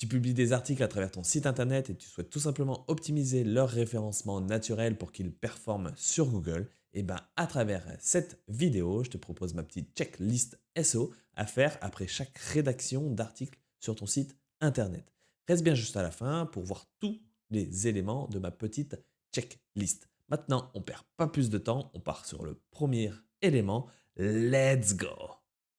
Tu publies des articles à travers ton site internet et tu souhaites tout simplement optimiser leur référencement naturel pour qu'ils performent sur Google, et ben à travers cette vidéo, je te propose ma petite checklist SEO à faire après chaque rédaction d'article sur ton site internet. Reste bien juste à la fin pour voir tous les éléments de ma petite checklist. Maintenant, on perd pas plus de temps, on part sur le premier élément. Let's go!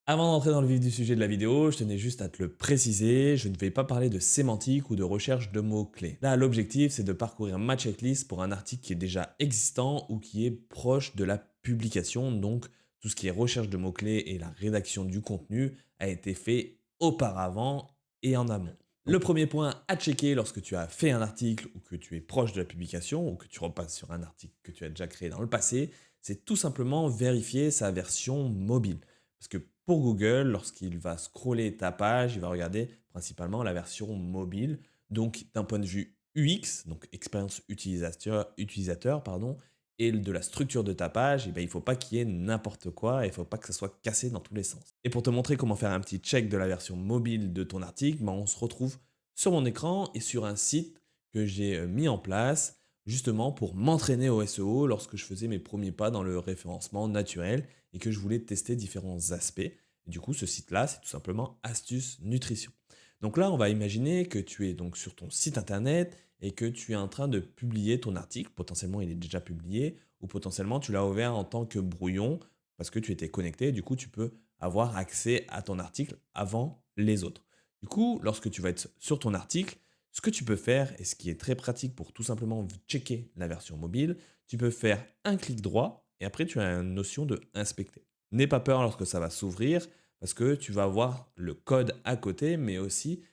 Avant d'entrer dans le vif du sujet de la vidéo, je tenais juste à te le préciser, je ne vais pas parler de sémantique ou de recherche de mots-clés. Là, l'objectif, c'est de parcourir ma checklist pour un article qui est déjà existant ou qui est proche de la publication. Donc, tout ce qui est recherche de mots-clés et la rédaction du contenu a été fait auparavant et en amont. Le premier point à checker lorsque tu as fait un article ou que tu es proche de la publication ou que tu repasses sur un article que tu as déjà créé dans le passé, c'est tout simplement vérifier sa version mobile. Parce que pour Google, lorsqu'il va scroller ta page, il va regarder principalement la version mobile. Donc, d'un point de vue UX, donc expérience utilisateur pardon, et de la structure de ta page, eh ben, il ne faut pas qu'il y ait n'importe quoi et il ne faut pas que ça soit cassé dans tous les sens. Et pour te montrer comment faire un petit check de la version mobile de ton article, ben, on se retrouve sur mon écran et sur un site que j'ai mis en place justement pour m'entraîner au SEO lorsque je faisais mes premiers pas dans le référencement naturel et que je voulais tester différents aspects. Et du coup, ce site-là, c'est tout simplement Astuce Nutrition. Donc là, on va imaginer que tu es donc sur ton site internet et que tu es en train de publier ton article. Potentiellement, il est déjà publié ou potentiellement, tu l'as ouvert en tant que brouillon parce que tu étais connecté. Du coup, tu peux avoir accès à ton article avant les autres. Du coup, lorsque tu vas être sur ton article, ce que tu peux faire, et ce qui est très pratique pour tout simplement checker la version mobile, tu peux faire un clic droit et après tu as une notion de inspecter. N'aie pas peur lorsque ça va s'ouvrir parce que tu vas avoir le code à côté, mais aussi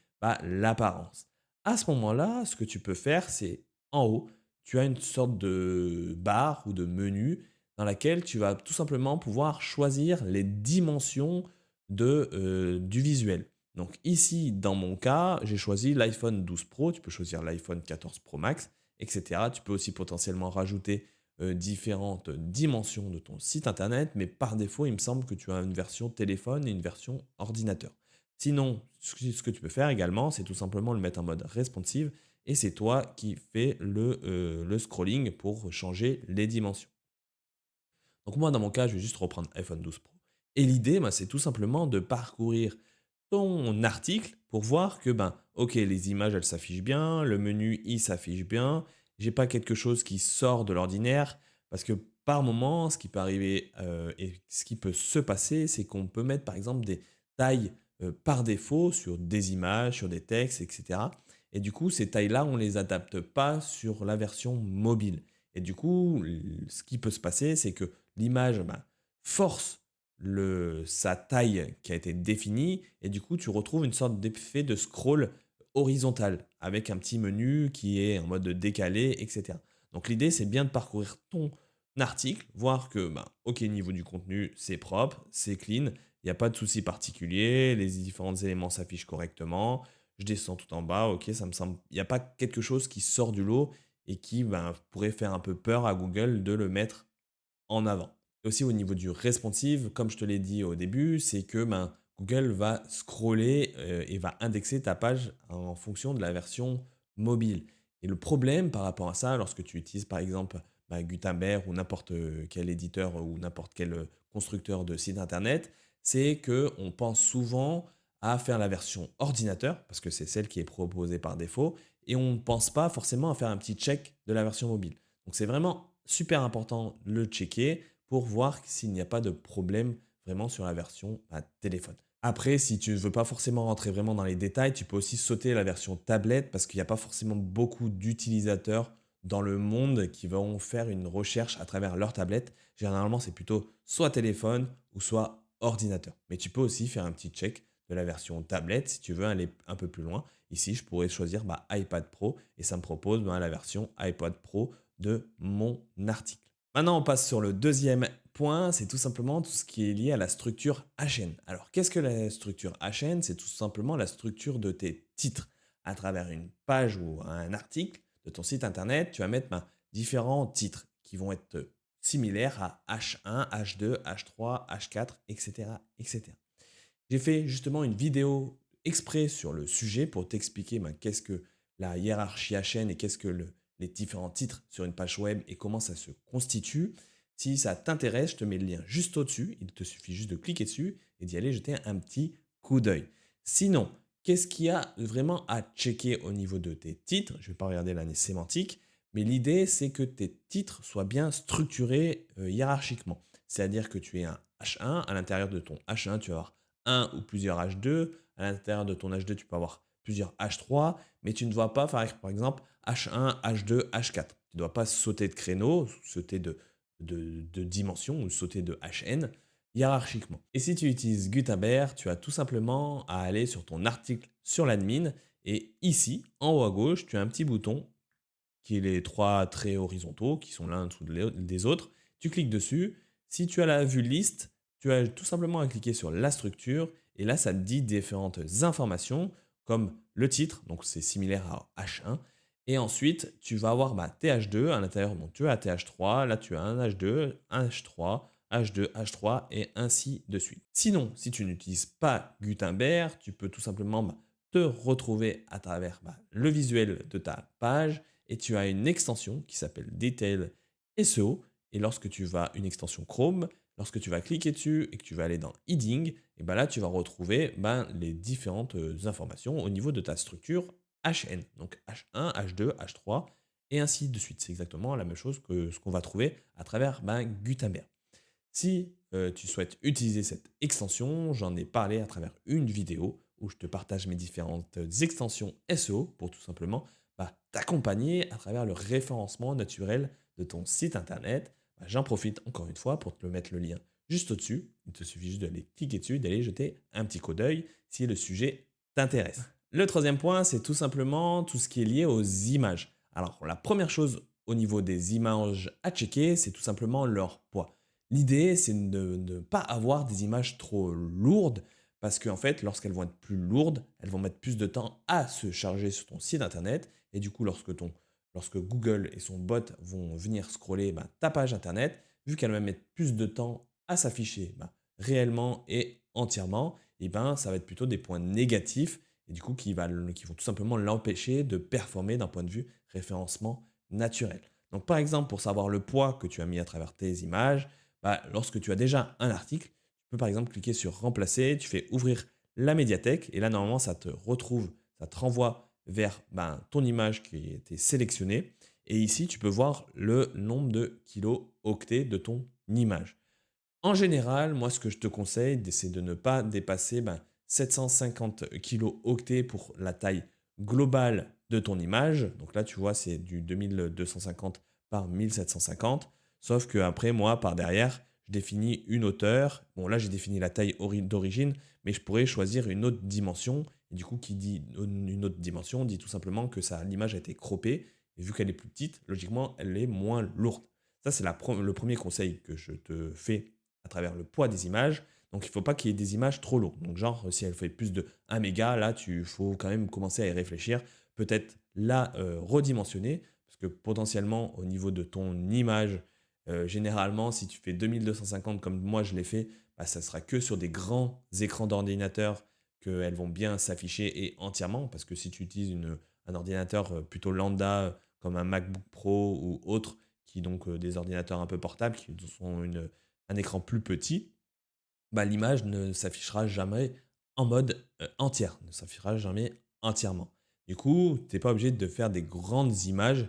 l'apparence. À ce moment-là, ce que tu peux faire, c'est en haut, tu as une sorte de barre ou de menu dans laquelle tu vas tout simplement pouvoir choisir les dimensions du visuel. Donc ici, dans mon cas, j'ai choisi l'iPhone 12 Pro, tu peux choisir l'iPhone 14 Pro Max, etc. Tu peux aussi potentiellement rajouter différentes dimensions de ton site internet, mais par défaut, il me semble que tu as une version téléphone et une version ordinateur. Sinon, ce que tu peux faire également, c'est tout simplement le mettre en mode responsive et c'est toi qui fais le scrolling pour changer les dimensions. Donc moi, dans mon cas, je vais juste reprendre iPhone 12 Pro. Et l'idée, c'est tout simplement de parcourir ton article pour voir que, ok, les images, elles s'affichent bien, le menu, il s'affiche bien, j'ai pas quelque chose qui sort de l'ordinaire, parce que par moment, ce qui peut arriver et ce qui peut se passer, c'est qu'on peut mettre, par exemple, des tailles par défaut sur des images, sur des textes, etc. Et du coup, ces tailles-là, on les adapte pas sur la version mobile. Et du coup, ce qui peut se passer, c'est que l'image force sa taille qui a été définie et du coup tu retrouves une sorte d'effet de scroll horizontal avec un petit menu qui est en mode décalé, etc. Donc l'idée c'est bien de parcourir ton article, voir que ok, niveau du contenu c'est propre, c'est clean, il n'y a pas de souci particulier, les différents éléments s'affichent correctement, je descends tout en bas, ok, ça me semble, il n'y a pas quelque chose qui sort du lot et qui pourrait faire un peu peur à Google de le mettre en avant. Et aussi au niveau du responsive, comme je te l'ai dit au début, c'est que Google va scroller et va indexer ta page en fonction de la version mobile. Et le problème par rapport à ça, lorsque tu utilises par exemple Gutenberg ou n'importe quel éditeur ou n'importe quel constructeur de site internet, c'est que on pense souvent à faire la version ordinateur, parce que c'est celle qui est proposée par défaut, et on ne pense pas forcément à faire un petit check de la version mobile. Donc c'est vraiment super important de le checker pour voir s'il n'y a pas de problème vraiment sur la version téléphone. Après, si tu ne veux pas forcément rentrer vraiment dans les détails, tu peux aussi sauter la version tablette parce qu'il n'y a pas forcément beaucoup d'utilisateurs dans le monde qui vont faire une recherche à travers leur tablette. Généralement, c'est plutôt soit téléphone ou soit ordinateur. Mais tu peux aussi faire un petit check de la version tablette si tu veux aller un peu plus loin. Ici, je pourrais choisir iPad Pro et ça me propose la version iPad Pro de mon article. Maintenant, on passe sur le deuxième point, c'est tout simplement tout ce qui est lié à la structure HN. Alors, qu'est-ce que la structure HN? C'est tout simplement la structure de tes titres. À travers une page ou un article de ton site internet, tu vas mettre différents titres qui vont être similaires à H1, H2, H3, H4, etc., etc. J'ai fait justement une vidéo exprès sur le sujet pour t'expliquer qu'est-ce que la hiérarchie HN et qu'est-ce que les différents titres sur une page web et comment ça se constitue. Si ça t'intéresse, je te mets le lien juste au-dessus. Il te suffit juste de cliquer dessus et d'y aller jeter un petit coup d'œil. Sinon, qu'est-ce qu'il y a vraiment à checker au niveau de tes titres? Je ne vais pas regarder l'année sémantique, mais l'idée, c'est que tes titres soient bien structurés hiérarchiquement. C'est-à-dire que tu aies un H1, à l'intérieur de ton H1, tu vas avoir un ou plusieurs H2, à l'intérieur de ton H2, tu peux avoir plusieurs H3, mais tu ne dois pas faire, par exemple, H1, H2, H4. Tu ne dois pas sauter de créneau, sauter de dimension ou sauter de HN hiérarchiquement. Et si tu utilises Gutenberg, tu as tout simplement à aller sur ton article sur l'admin et ici, en haut à gauche, tu as un petit bouton qui est les trois traits horizontaux qui sont l'un dessous des autres. Tu cliques dessus. Si tu as la vue liste, tu as tout simplement à cliquer sur la structure et là, ça te dit différentes informations comme le titre, donc c'est similaire à H1. Et ensuite, tu vas avoir TH2 à l'intérieur, donc tu as TH3, là tu as un H2, un H3, H2, H3 et ainsi de suite. Sinon, si tu n'utilises pas Gutenberg, tu peux tout simplement te retrouver à travers le visuel de ta page et tu as une extension qui s'appelle Detail SEO. Et lorsque tu vas, une extension Chrome, lorsque tu vas cliquer dessus et que tu vas aller dans Heading, et là tu vas retrouver les différentes informations au niveau de ta structure HN. Donc H1, H2, H3 et ainsi de suite. C'est exactement la même chose que ce qu'on va trouver à travers Gutenberg. Si tu souhaites utiliser cette extension, j'en ai parlé à travers une vidéo où je te partage mes différentes extensions SEO pour tout simplement t'accompagner à travers le référencement naturel de ton site internet. J'en profite encore une fois pour te mettre le lien juste au-dessus. Il te suffit juste d'aller cliquer dessus, d'aller jeter un petit coup d'œil si le sujet t'intéresse. Le troisième point, c'est tout simplement tout ce qui est lié aux images. Alors, la première chose au niveau des images à checker, c'est tout simplement leur poids. L'idée, c'est de ne pas avoir des images trop lourdes parce qu'en fait, lorsqu'elles vont être plus lourdes, elles vont mettre plus de temps à se charger sur ton site internet. Et du coup, lorsque Google et son bot vont venir scroller ta page internet, vu qu'elle va mettre plus de temps à s'afficher réellement et entièrement, et ça va être plutôt des points négatifs et du coup qui vont tout simplement l'empêcher de performer d'un point de vue référencement naturel. Donc par exemple, pour savoir le poids que tu as mis à travers tes images, lorsque tu as déjà un article, tu peux par exemple cliquer sur remplacer, tu fais ouvrir la médiathèque et là normalement ça te renvoie vers ton image qui a été sélectionnée. Et ici, tu peux voir le nombre de kilo-octets de ton image. En général, moi, ce que je te conseille, c'est de ne pas dépasser 750 kilo-octets pour la taille globale de ton image. Donc là, tu vois, c'est du 2250 par 1750. Sauf que après, moi, par derrière, je définis une hauteur. Bon, là, j'ai défini la taille d'origine, mais je pourrais choisir une autre dimension. Et du coup, qui dit une autre dimension, dit tout simplement que l'image a été croppée. Et vu qu'elle est plus petite, logiquement, elle est moins lourde. Ça, c'est le premier conseil que je te fais à travers le poids des images. Donc, il ne faut pas qu'il y ait des images trop lourdes. Donc, genre, si elle fait plus de 1 méga, là, il faut quand même commencer à y réfléchir. Peut-être la redimensionner, parce que potentiellement, au niveau de ton image, généralement, si tu fais 2250 comme moi je l'ai fait, ça sera que sur des grands écrans d'ordinateur qu'elles vont bien s'afficher et entièrement. Parce que si tu utilises un ordinateur plutôt lambda, comme un MacBook Pro ou autre, qui donc des ordinateurs un peu portables, qui sont un écran plus petit, l'image ne s'affichera jamais en mode entière, ne s'affichera jamais entièrement. Du coup, tu n'es pas obligé de faire des grandes images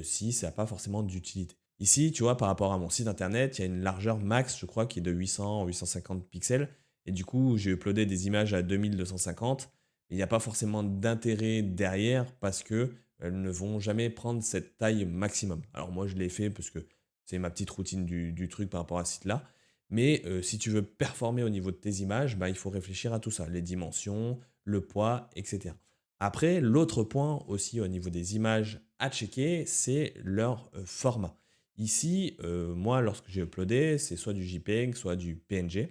si ça n'a pas forcément d'utilité. Ici, tu vois, par rapport à mon site internet, il y a une largeur max, je crois, qui est de 800-850 pixels. Et du coup, j'ai uploadé des images à 2250. Il n'y a pas forcément d'intérêt derrière parce que elles ne vont jamais prendre cette taille maximum. Alors moi, je l'ai fait parce que c'est ma petite routine du truc par rapport à ce site-là. Mais si tu veux performer au niveau de tes images, il faut réfléchir à tout ça, les dimensions, le poids, etc. Après, l'autre point aussi au niveau des images à checker, c'est leur format. Ici, moi, lorsque j'ai uploadé, c'est soit du JPEG, soit du PNG.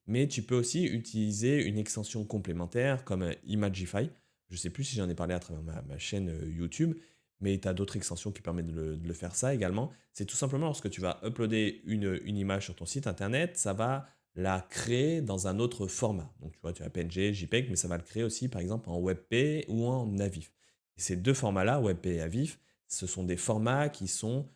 Mais tu peux aussi utiliser une extension complémentaire comme Imagify. Je ne sais plus si j'en ai parlé à travers ma chaîne YouTube, mais tu as d'autres extensions qui permettent de le faire ça également. C'est tout simplement lorsque tu vas uploader une image sur ton site internet, ça va la créer dans un autre format. Donc tu vois, tu as PNG, JPEG, mais ça va le créer aussi par exemple en WebP ou en AVIF. Et ces deux formats-là, WebP et AVIF, ce sont des formats qui sont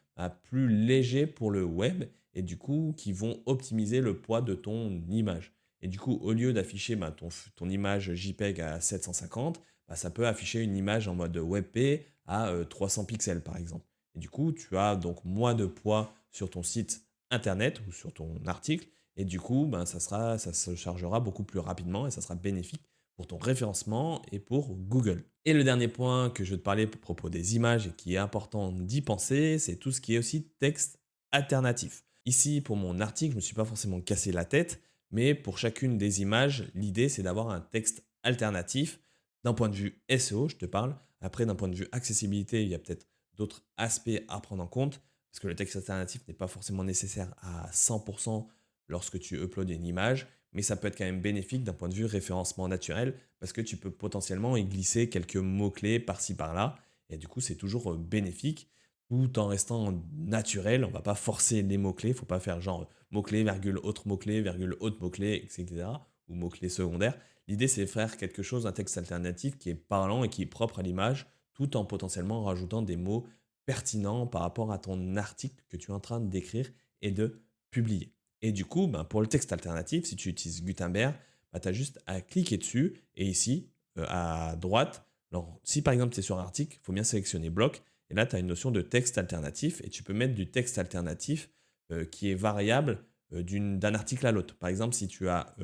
plus légers pour le web et du coup qui vont optimiser le poids de ton image. Et du coup, au lieu d'afficher ton image JPEG à 750, ça peut afficher une image en mode WebP à 300 pixels par exemple. Et du coup, tu as donc moins de poids sur ton site internet ou sur ton article. Et du coup, ça se chargera beaucoup plus rapidement et ça sera bénéfique pour ton référencement et pour Google. Et le dernier point que je veux te parler à propos des images et qui est important d'y penser, c'est tout ce qui est aussi texte alternatif. Ici, pour mon article, je ne me suis pas forcément cassé la tête, mais pour chacune des images, l'idée c'est d'avoir un texte alternatif. D'un point de vue SEO, je te parle. Après, d'un point de vue accessibilité, il y a peut-être d'autres aspects à prendre en compte, parce que le texte alternatif n'est pas forcément nécessaire à 100% lorsque tu uploades une image, mais ça peut être quand même bénéfique d'un point de vue référencement naturel, parce que tu peux potentiellement y glisser quelques mots-clés par-ci par-là, et du coup c'est toujours bénéfique, tout en restant naturel. On ne va pas forcer les mots-clés, il ne faut pas faire genre mot-clé, virgule autre mot-clé, etc., ou mot-clé secondaire. L'idée c'est de faire quelque chose, un texte alternatif qui est parlant et qui est propre à l'image, tout en potentiellement rajoutant des mots pertinents par rapport à ton article que tu es en train d'écrire et de publier. Et du coup, pour le texte alternatif, si tu utilises Gutenberg, tu as juste à cliquer dessus et ici, à droite, alors, si par exemple tu es sur un article, il faut bien sélectionner bloc et là tu as une notion de texte alternatif et tu peux mettre du texte alternatif qui est variable d'un article à l'autre. Par exemple, si tu as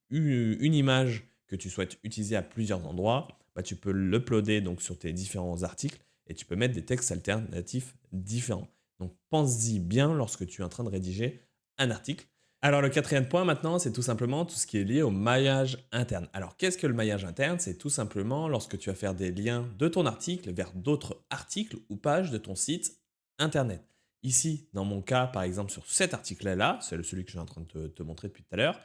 une image que tu souhaites utiliser à plusieurs endroits, tu peux l'uploader donc sur tes différents articles et tu peux mettre des textes alternatifs différents. Donc pense-y bien lorsque tu es en train de rédiger un article. Alors le quatrième point maintenant, c'est tout simplement tout ce qui est lié au maillage interne. Alors qu'est-ce que le maillage interne? C'est tout simplement lorsque tu vas faire des liens de ton article vers d'autres articles ou pages de ton site internet. Ici, dans mon cas, par exemple, sur cet article-là, c'est celui que je suis en train de te montrer depuis tout à l'heure,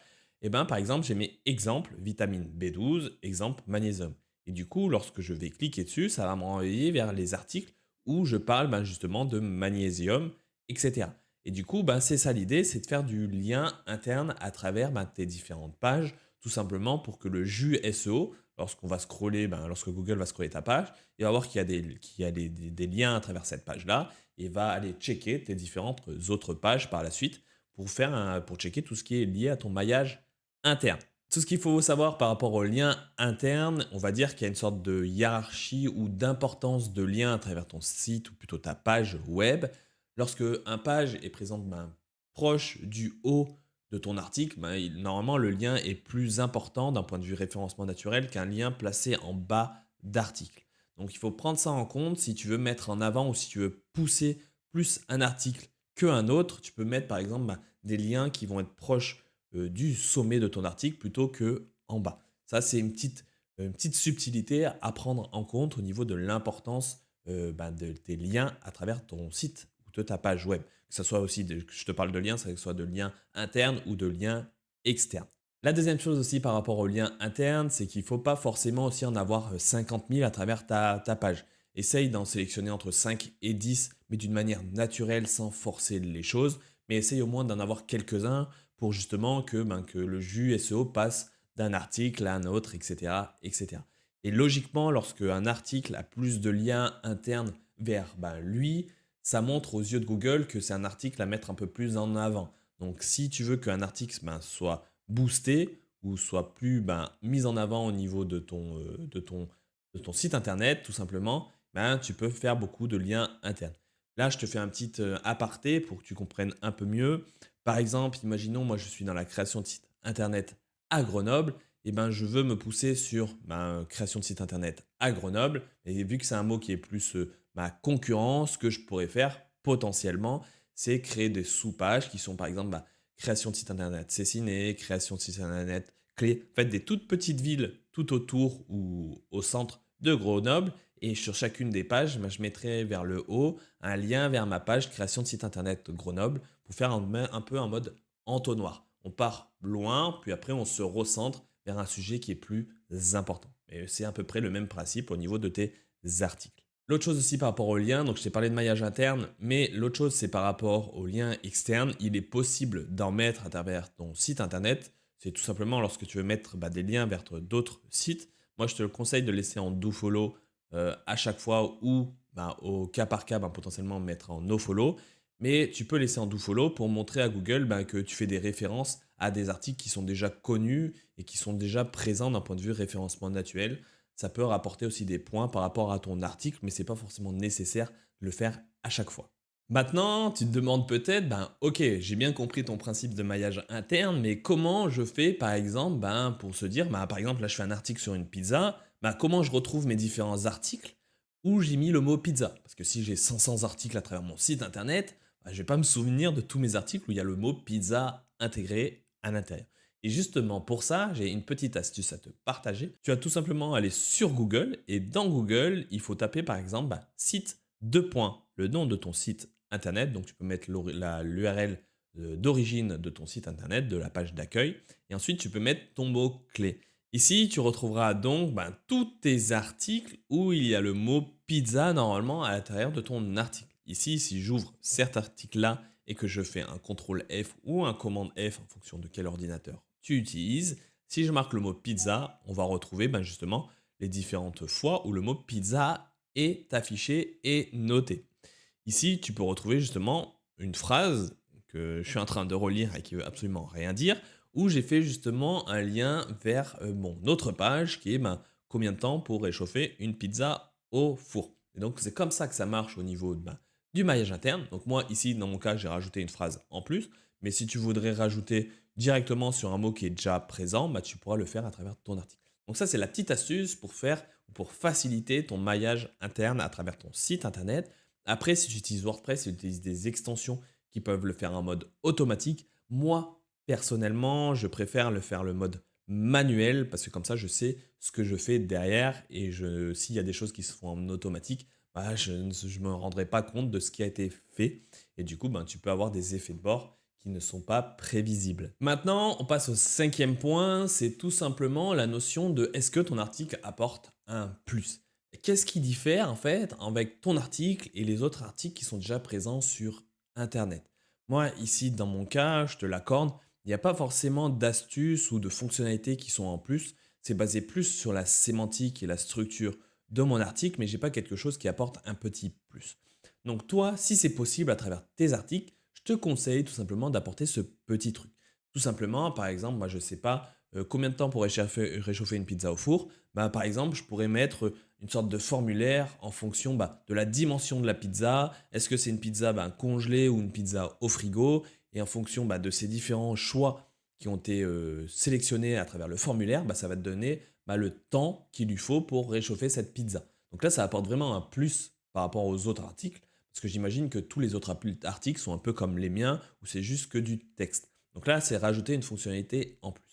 par exemple, j'ai mes exemples vitamine B12, exemple magnésium. Et du coup, lorsque je vais cliquer dessus, ça va me renvoyer vers les articles où je parle justement de magnésium, etc. Et du coup, c'est ça l'idée, c'est de faire du lien interne à travers tes différentes pages, tout simplement pour que le jus SEO, lorsqu'on va scroller, lorsque Google va scroller ta page, il va voir qu'il y a des liens à travers cette page-là et va aller checker tes différentes autres pages par la suite pour checker tout ce qui est lié à ton maillage interne. Tout ce qu'il faut savoir par rapport aux liens internes, on va dire qu'il y a une sorte de hiérarchie ou d'importance de lien à travers ton site ou plutôt ta page web. Lorsque un page est présente proche du haut de ton article, normalement le lien est plus important d'un point de vue référencement naturel qu'un lien placé en bas d'article. Donc il faut prendre ça en compte si tu veux mettre en avant ou si tu veux pousser plus un article qu'un autre. Tu peux mettre par exemple des liens qui vont être proches du sommet de ton article plutôt que en bas. Ça, c'est une petite subtilité à prendre en compte au niveau de l'importance de tes liens à travers ton site ou de ta page web. Que ce soit aussi, je te parle de liens, que ce soit de liens internes ou de liens externes. La deuxième chose aussi par rapport aux liens internes, c'est qu'il ne faut pas forcément aussi en avoir 50 000 à travers ta page. Essaye d'en sélectionner entre 5 et 10, mais d'une manière naturelle sans forcer les choses. Mais essaye au moins d'en avoir quelques-uns pour justement que le jus SEO passe d'un article à un autre, etc., etc. Et logiquement, lorsque un article a plus de liens internes vers lui, ça montre aux yeux de Google que c'est un article à mettre un peu plus en avant. Donc si tu veux qu'un article soit boosté ou soit plus mis en avant au niveau de de ton site internet, tout simplement, tu peux faire beaucoup de liens internes. Là, je te fais un petit aparté pour que tu comprennes un peu mieux. Par exemple, imaginons, moi, je suis dans la création de site internet à Grenoble. Et je veux me pousser sur ma création de site internet à Grenoble. Et vu que c'est un mot qui est plus ma concurrence, ce que je pourrais faire potentiellement, c'est créer des sous-pages qui sont par exemple création de site internet Cessiné, création de site internet Clé. Faites des toutes petites villes tout autour ou au centre de Grenoble. Et sur chacune des pages, je mettrai vers le haut un lien vers ma page création de site internet Grenoble pour faire un peu en mode entonnoir. On part loin, puis après on se recentre vers un sujet qui est plus important. Et c'est à peu près le même principe au niveau de tes articles. L'autre chose aussi par rapport aux liens, donc je t'ai parlé de maillage interne, mais l'autre chose c'est par rapport aux liens externes. Il est possible d'en mettre à travers ton site internet. C'est tout simplement lorsque tu veux mettre des liens vers d'autres sites. Moi, je te le conseille de laisser en do follow à chaque fois ou au cas par cas, potentiellement mettre en no follow. Mais tu peux laisser en do follow pour montrer à Google que tu fais des références à des articles qui sont déjà connus et qui sont déjà présents d'un point de vue référencement naturel. Ça peut rapporter aussi des points par rapport à ton article, mais ce n'est pas forcément nécessaire de le faire à chaque fois. Maintenant, tu te demandes peut-être, ok, j'ai bien compris ton principe de maillage interne, mais comment je fais par exemple pour se dire, par exemple là je fais un article sur une pizza, comment je retrouve mes différents articles où j'ai mis le mot pizza? Parce que si j'ai 500 articles à travers mon site internet, je ne vais pas me souvenir de tous mes articles où il y a le mot pizza intégré à l'intérieur. Et justement pour ça, j'ai une petite astuce à te partager. Tu vas tout simplement aller sur Google et dans Google, il faut taper par exemple site 2 points, le nom de ton site internet. Donc tu peux mettre l'URL d'origine de ton site internet, de la page d'accueil. Et ensuite, tu peux mettre ton mot-clé. Ici, tu retrouveras donc tous tes articles où il y a le mot pizza normalement à l'intérieur de ton article. Ici, si j'ouvre cet article-là et que je fais un CTRL F ou un commande F en fonction de quel ordinateur tu utilises, si je marque le mot pizza, on va retrouver justement les différentes fois où le mot pizza est affiché et noté. Ici, tu peux retrouver justement une phrase que je suis en train de relire et qui veut absolument rien dire, où j'ai fait justement un lien vers mon autre page qui est combien de temps pour réchauffer une pizza au four. Et donc c'est comme ça que ça marche au niveau du maillage interne. Donc moi ici dans mon cas j'ai rajouté une phrase en plus, mais si tu voudrais rajouter directement sur un mot qui est déjà présent, tu pourras le faire à travers ton article. Donc ça c'est la petite astuce pour faciliter ton maillage interne à travers ton site internet. Après, si tu utilises WordPress, si tu utilises des extensions qui peuvent le faire en mode automatique, moi, personnellement, je préfère le faire le mode manuel parce que comme ça, je sais ce que je fais derrière et s'il y a des choses qui se font en automatique, je ne me rendrai pas compte de ce qui a été fait. Et du coup, tu peux avoir des effets de bord qui ne sont pas prévisibles. Maintenant, on passe au 5e point, c'est tout simplement la notion de est-ce que ton article apporte un plus? Qu'est-ce qui diffère en fait avec ton article et les autres articles qui sont déjà présents sur Internet? Moi, ici, dans mon cas, je te l'accorde, il n'y a pas forcément d'astuces ou de fonctionnalités qui sont en plus. C'est basé plus sur la sémantique et la structure de mon article, mais j'ai pas quelque chose qui apporte un petit plus. Donc toi, si c'est possible à travers tes articles, je te conseille tout simplement d'apporter ce petit truc. Tout simplement, par exemple, moi je ne sais pas combien de temps pour réchauffer une pizza au four. Par exemple, je pourrais mettre une sorte de formulaire en fonction de la dimension de la pizza. Est-ce que c'est une pizza congelée ou une pizza au frigo? Et en fonction de ces différents choix qui ont été sélectionnés à travers le formulaire, ça va te donner le temps qu'il lui faut pour réchauffer cette pizza. Donc là, ça apporte vraiment un plus par rapport aux autres articles, parce que j'imagine que tous les autres articles sont un peu comme les miens, où c'est juste que du texte. Donc là, c'est rajouter une fonctionnalité en plus.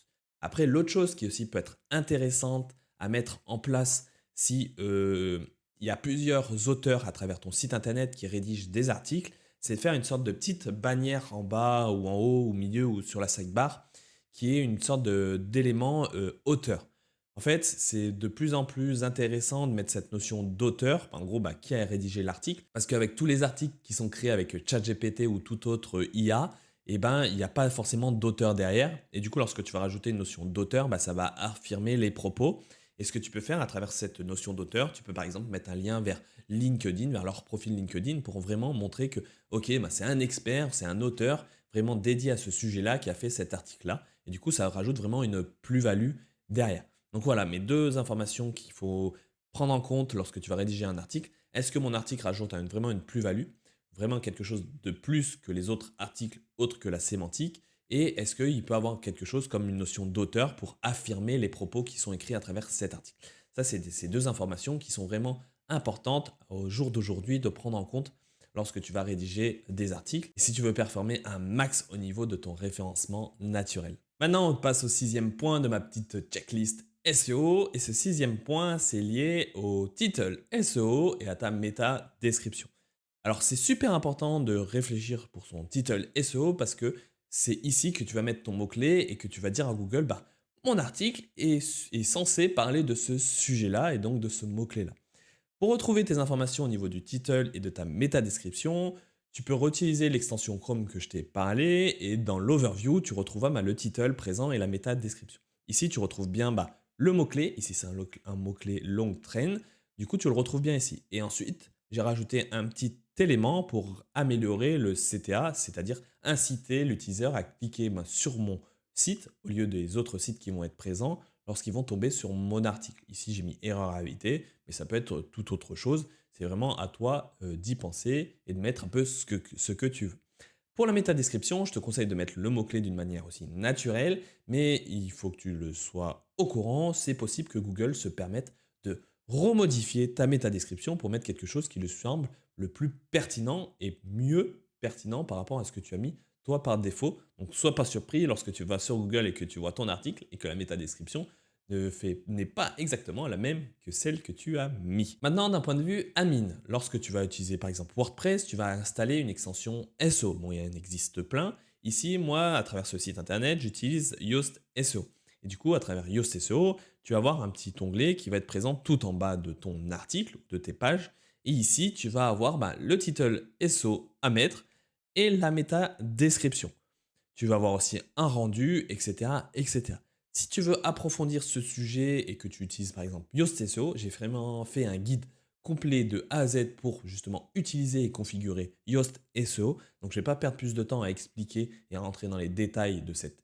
Après, l'autre chose qui aussi peut être intéressante à mettre en place si il y a plusieurs auteurs à travers ton site internet qui rédigent des articles, c'est de faire une sorte de petite bannière en bas ou en haut, au milieu ou sur la sidebar, qui est une sorte d'élément auteur. En fait, c'est de plus en plus intéressant de mettre cette notion d'auteur, en gros, qui a rédigé l'article, parce qu'avec tous les articles qui sont créés avec ChatGPT ou tout autre IA, il n'y a pas forcément d'auteur derrière. Et du coup, lorsque tu vas rajouter une notion d'auteur, ça va affirmer les propos. Et ce que tu peux faire à travers cette notion d'auteur, tu peux par exemple mettre un lien vers LinkedIn, vers leur profil LinkedIn, pour vraiment montrer que, ok, c'est un expert, c'est un auteur vraiment dédié à ce sujet-là qui a fait cet article-là. Et du coup, ça rajoute vraiment une plus-value derrière. Donc voilà, mes deux informations qu'il faut prendre en compte lorsque tu vas rédiger un article. Est-ce que mon article rajoute vraiment une plus-value, vraiment quelque chose de plus que les autres articles autres que la sémantique? Et est-ce qu'il peut avoir quelque chose comme une notion d'auteur pour affirmer les propos qui sont écrits à travers cet article? Ça, c'est ces deux informations qui sont vraiment importantes au jour d'aujourd'hui de prendre en compte lorsque tu vas rédiger des articles et si tu veux performer un max au niveau de ton référencement naturel. Maintenant, on passe au 6e point de ma petite checklist SEO. Et ce 6e point, c'est lié au title SEO et à ta méta description. Alors, c'est super important de réfléchir pour son title SEO parce que c'est ici que tu vas mettre ton mot-clé et que tu vas dire à Google, mon article est censé parler de ce sujet-là et donc de ce mot-clé-là. Pour retrouver tes informations au niveau du title et de ta métadescription, tu peux réutiliser l'extension Chrome que je t'ai parlé et dans l'overview, tu retrouveras le title présent et la métadescription. Ici, tu retrouves bien le mot-clé. Ici, c'est un mot-clé long train. Du coup, tu le retrouves bien ici. Et ensuite, j'ai rajouté un petit élément pour améliorer le CTA, c'est-à-dire inciter l'utilisateur à cliquer sur mon site au lieu des autres sites qui vont être présents lorsqu'ils vont tomber sur mon article. Ici, j'ai mis erreur à éviter, mais ça peut être tout autre chose. C'est vraiment à toi d'y penser et de mettre un peu ce que tu veux. Pour la métadescription, je te conseille de mettre le mot-clé d'une manière aussi naturelle, mais il faut que tu le sois au courant. C'est possible que Google se permette de remodifier ta métadescription pour mettre quelque chose qui lui semble le plus pertinent et mieux pertinent par rapport à ce que tu as mis toi par défaut. Donc, sois pas surpris lorsque tu vas sur Google et que tu vois ton article et que la métadescription n'est pas exactement la même que celle que tu as mis. Maintenant, d'un point de vue admin, lorsque tu vas utiliser par exemple WordPress, tu vas installer une extension SEO. Bon, il en existe plein. Ici, moi, à travers ce site internet, j'utilise Yoast SEO. Et du coup, à travers Yoast SEO, tu vas avoir un petit onglet qui va être présent tout en bas de ton article, de tes pages. Et ici, tu vas avoir le title SEO à mettre et la méta description. Tu vas avoir aussi un rendu, etc., etc. Si tu veux approfondir ce sujet et que tu utilises par exemple Yoast SEO, j'ai vraiment fait un guide complet de A à Z pour justement utiliser et configurer Yoast SEO. Donc je ne vais pas perdre plus de temps à expliquer et à rentrer dans les détails de cette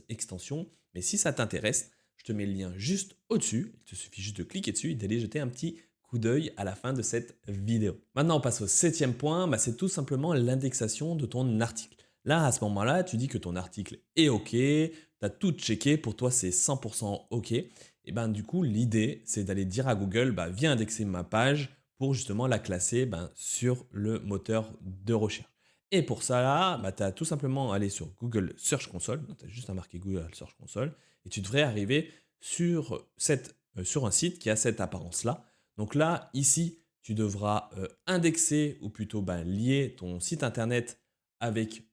extension. Mais si ça t'intéresse, je te mets le lien juste au-dessus. Il te suffit juste de cliquer dessus et d'aller jeter un petit coup d'œil à la fin de cette vidéo. Maintenant, on passe au septième point. C'est tout simplement l'indexation de ton article. Là, à ce moment-là, tu dis que ton article est OK, tu as tout checké, pour toi c'est 100% OK. Et ben du coup, l'idée, c'est d'aller dire à Google, viens indexer ma page pour justement la classer sur le moteur de recherche. Et pour ça, là, tu as tout simplement à aller sur Google Search Console, tu as juste à marquer Google Search Console, et tu devrais arriver sur un site qui a cette apparence-là. Donc là, ici, tu devras indexer, ou plutôt lier ton site internet avec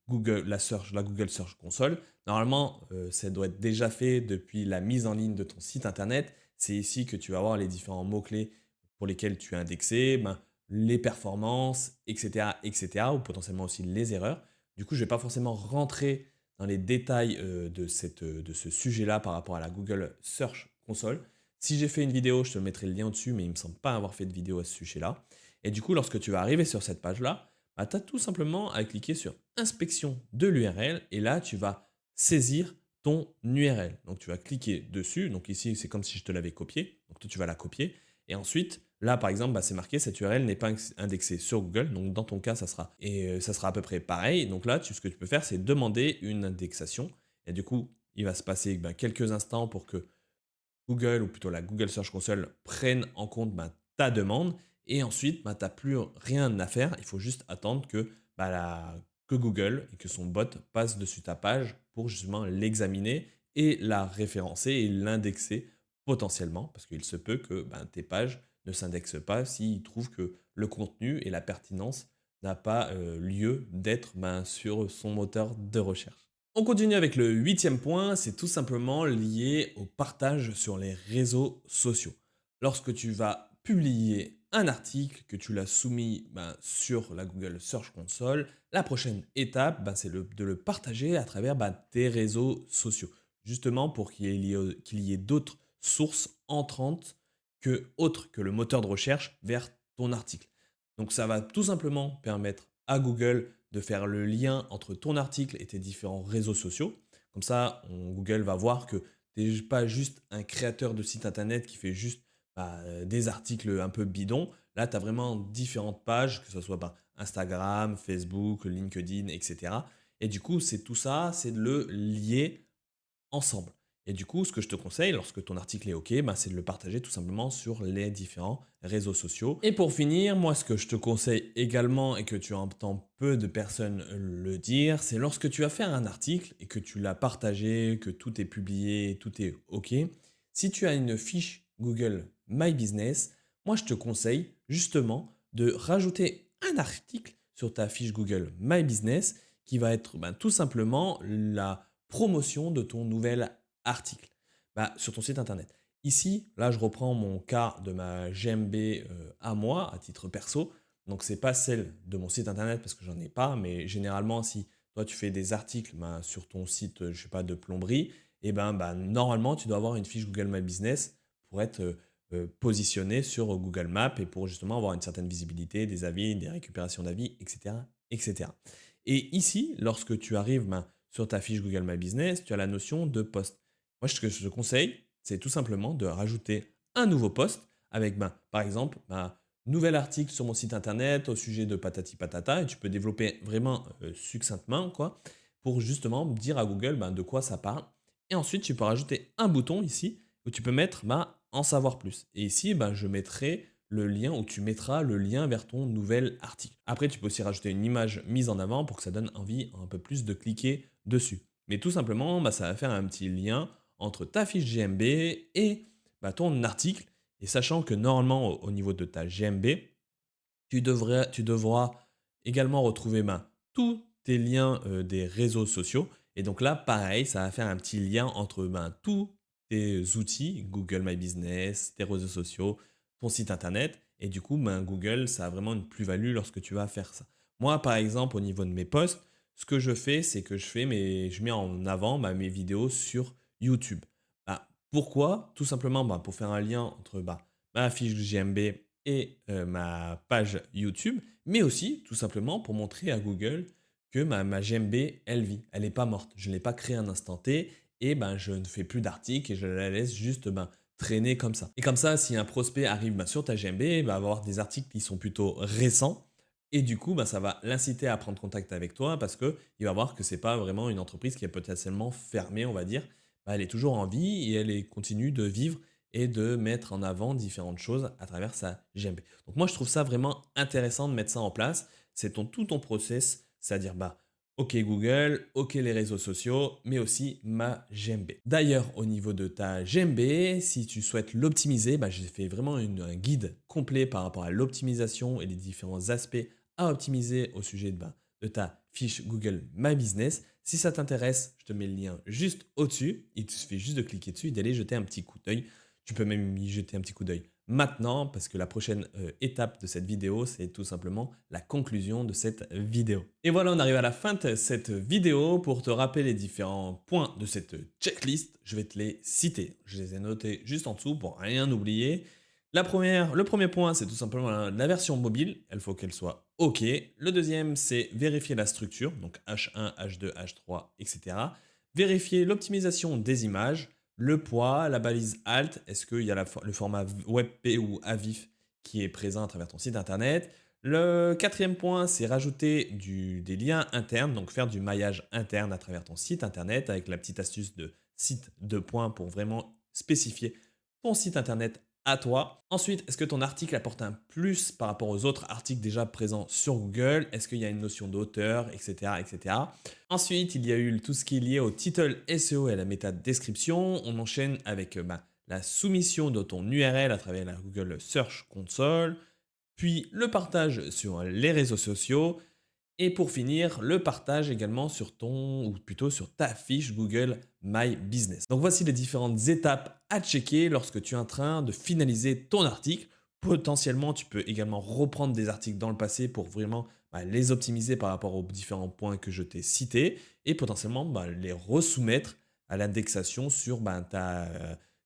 Google, la Google Search Console. Normalement, ça doit être déjà fait depuis la mise en ligne de ton site internet. C'est ici que tu vas voir les différents mots-clés pour lesquels tu as indexé, les performances, etc., etc., ou potentiellement aussi les erreurs. Du coup, je ne vais pas forcément rentrer dans les détails de ce sujet-là par rapport à la Google Search Console. Si j'ai fait une vidéo, je te mettrai le lien au-dessus, mais il ne me semble pas avoir fait de vidéo à ce sujet-là. Et du coup, lorsque tu vas arriver sur cette page-là, tu as tout simplement à cliquer sur inspection de l'URL et là, tu vas saisir ton URL. Donc, tu vas cliquer dessus. Donc, ici, c'est comme si je te l'avais copié. Donc, toi, tu vas la copier. Et ensuite, là, par exemple, c'est marqué cette URL n'est pas indexée sur Google. Donc, dans ton cas, ça sera à peu près pareil. Donc là, ce que tu peux faire, c'est demander une indexation. Et du coup, il va se passer quelques instants pour que Google, ou plutôt la Google Search Console, prenne en compte ta demande. Et ensuite, tu n'as plus rien à faire. Il faut juste attendre que Google et que son bot passe dessus ta page pour justement l'examiner et la référencer et l'indexer potentiellement. Parce qu'il se peut que tes pages ne s'indexent pas s'il trouve que le contenu et la pertinence n'a pas lieu d'être sur son moteur de recherche. On continue avec le huitième point, c'est tout simplement lié au partage sur les réseaux sociaux. Lorsque tu vas publier un article, que tu l'as soumis sur la Google Search Console, la prochaine étape, c'est de le partager à travers tes réseaux sociaux. Justement pour qu'il y ait d'autres sources entrantes autres que le moteur de recherche vers ton article. Donc ça va tout simplement permettre à Google de faire le lien entre ton article et tes différents réseaux sociaux. Comme ça, Google va voir que tu n'es pas juste un créateur de site internet qui fait juste des articles un peu bidons. Là, tu as vraiment différentes pages, que ce soit Instagram, Facebook, LinkedIn, etc. Et du coup, c'est tout ça, c'est de le lier ensemble. Et du coup, ce que je te conseille, lorsque ton article est OK, c'est de le partager tout simplement sur les différents réseaux sociaux. Et pour finir, moi, ce que je te conseille également et que tu entends peu de personnes le dire, c'est lorsque tu as fait un article et que tu l'as partagé, que tout est publié, tout est OK. Si tu as une fiche Google My Business, moi, je te conseille justement de rajouter un article sur ta fiche Google My Business qui va être tout simplement la promotion de ton nouvel article sur ton site internet. Ici, là, je reprends mon cas de ma GMB à moi, à titre perso. Donc, c'est pas celle de mon site internet parce que j'en ai pas, mais généralement, si toi tu fais des articles ben, sur ton site, je sais pas, de plomberie, et ben, normalement, tu dois avoir une fiche Google My Business pour être positionné sur Google Maps et pour justement avoir une certaine visibilité, des avis, des récupérations d'avis, etc., etc. Et ici, lorsque tu arrives sur ta fiche Google My Business, tu as la notion de post. Moi, ce que je te conseille, c'est tout simplement de rajouter un nouveau post avec, par exemple, nouvel article sur mon site internet au sujet de patati patata, et tu peux développer vraiment succinctement, quoi, pour justement dire à Google de quoi ça parle. Et ensuite, tu peux rajouter un bouton ici où tu peux mettre en savoir plus. Et ici, je mettrai le lien, ou tu mettras le lien vers ton nouvel article. Après, tu peux aussi rajouter une image mise en avant pour que ça donne envie un peu plus de cliquer dessus. Mais tout simplement, ça va faire un petit lien entre ta fiche GMB et ton article. Et sachant que normalement, au niveau de ta GMB, tu devras également retrouver tous tes liens des réseaux sociaux. Et donc là, pareil, ça va faire un petit lien entre tous tes outils, Google My Business, tes réseaux sociaux, ton site internet. Et du coup, Google, ça a vraiment une plus-value lorsque tu vas faire ça. Moi, par exemple, au niveau de mes posts, ce que je fais, c'est que je mets en avant mes vidéos sur YouTube. Pourquoi? Tout simplement pour faire un lien entre ma fiche GMB et ma page YouTube, mais aussi tout simplement pour montrer à Google que ma GMB, elle vit, elle n'est pas morte. Je ne l'ai pas créée un instant T et je ne fais plus d'articles et je la laisse juste traîner comme ça. Et comme ça, si un prospect arrive sur ta GMB, il va avoir des articles qui sont plutôt récents. Et du coup, ça va l'inciter à prendre contact avec toi parce qu'il va voir que ce n'est pas vraiment une entreprise qui est potentiellement fermée, on va dire. Elle est toujours en vie et elle continue de vivre et de mettre en avant différentes choses à travers sa GMB. Donc moi, je trouve ça vraiment intéressant de mettre ça en place. C'est tout ton process, c'est-à-dire OK Google, OK les réseaux sociaux, mais aussi ma GMB. D'ailleurs, au niveau de ta GMB, si tu souhaites l'optimiser, j'ai fait vraiment un guide complet par rapport à l'optimisation et les différents aspects à optimiser au sujet de ta fiche Google My Business. Si ça t'intéresse, je te mets le lien juste au-dessus. Il te suffit juste de cliquer dessus et d'aller jeter un petit coup d'œil. Tu peux même y jeter un petit coup d'œil maintenant parce que la prochaine étape de cette vidéo, c'est tout simplement la conclusion de cette vidéo. Et voilà, on arrive à la fin de cette vidéo. Pour te rappeler les différents points de cette checklist, je vais te les citer. Je les ai notés juste en dessous pour rien oublier. Le premier point, c'est tout simplement la version mobile. Il faut qu'elle soit OK. Le deuxième, c'est vérifier la structure, donc H1, H2, H3, etc. Vérifier l'optimisation des images, le poids, la balise Alt, est-ce qu'il y a le format WebP ou AVIF qui est présent à travers ton site internet. Le quatrième point, c'est rajouter des liens internes, donc faire du maillage interne à travers ton site internet avec la petite astuce de site de points pour vraiment spécifier ton site internet à toi. Ensuite, est-ce que ton article apporte un plus par rapport aux autres articles déjà présents sur Google? Est-ce qu'il y a une notion d'auteur, etc., etc. Ensuite, il y a eu tout ce qui est lié au title SEO et à la méta description. On enchaîne avec la soumission de ton URL à travers la Google Search Console, puis le partage sur les réseaux sociaux, et pour finir, le partage également sur ou plutôt sur ta fiche Google My Business. Donc voici les différentes étapes à checker lorsque tu es en train de finaliser ton article. Potentiellement, tu peux également reprendre des articles dans le passé pour vraiment les optimiser par rapport aux différents points que je t'ai cités et potentiellement les resoumettre à l'indexation sur ta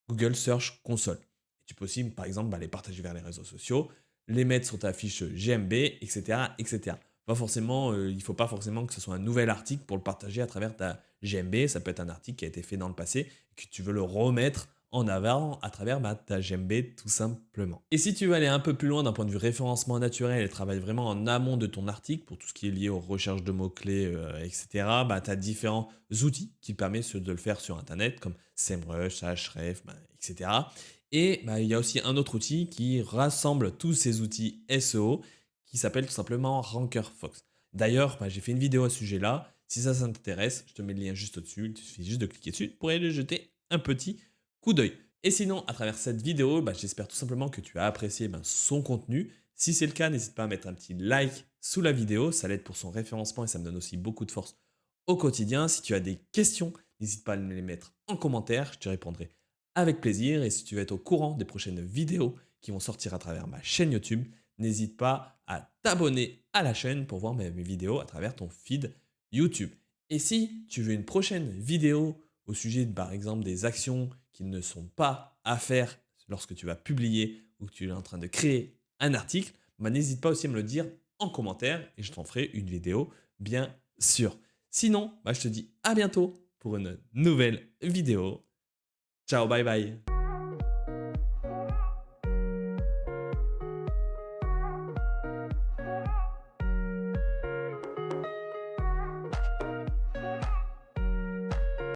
Google Search Console. Et tu peux aussi, par exemple, les partager vers les réseaux sociaux, les mettre sur ta fiche GMB, etc., etc. Pas forcément, il ne faut pas forcément que ce soit un nouvel article pour le partager à travers ta GMB. Ça peut être un article qui a été fait dans le passé et que tu veux le remettre en avant à travers ta GMB tout simplement. Et si tu veux aller un peu plus loin d'un point de vue référencement naturel et travailler vraiment en amont de ton article pour tout ce qui est lié aux recherches de mots-clés, etc., tu as différents outils qui permettent de le faire sur Internet comme SEMrush, Ahrefs, etc. Et il y a aussi un autre outil qui rassemble tous ces outils SEO qui s'appelle tout simplement Ranker Fox. D'ailleurs, j'ai fait une vidéo à ce sujet-là. Si ça t'intéresse, je te mets le lien juste au-dessus. Il suffit juste de cliquer dessus pour aller jeter un petit coup d'œil. Et sinon, à travers cette vidéo, j'espère tout simplement que tu as apprécié son contenu. Si c'est le cas, n'hésite pas à mettre un petit like sous la vidéo. Ça l'aide pour son référencement et ça me donne aussi beaucoup de force au quotidien. Si tu as des questions, n'hésite pas à me les mettre en commentaire. Je te répondrai avec plaisir. Et si tu veux être au courant des prochaines vidéos qui vont sortir à travers ma chaîne YouTube, n'hésite pas à t'abonner à la chaîne pour voir mes vidéos à travers ton feed YouTube. Et si tu veux une prochaine vidéo au sujet, par exemple, des actions qui ne sont pas à faire lorsque tu vas publier ou que tu es en train de créer un article, bah, n'hésite pas aussi à me le dire en commentaire et je t'en ferai une vidéo, bien sûr. Sinon, bah, je te dis à bientôt pour une nouvelle vidéo. Ciao, bye bye.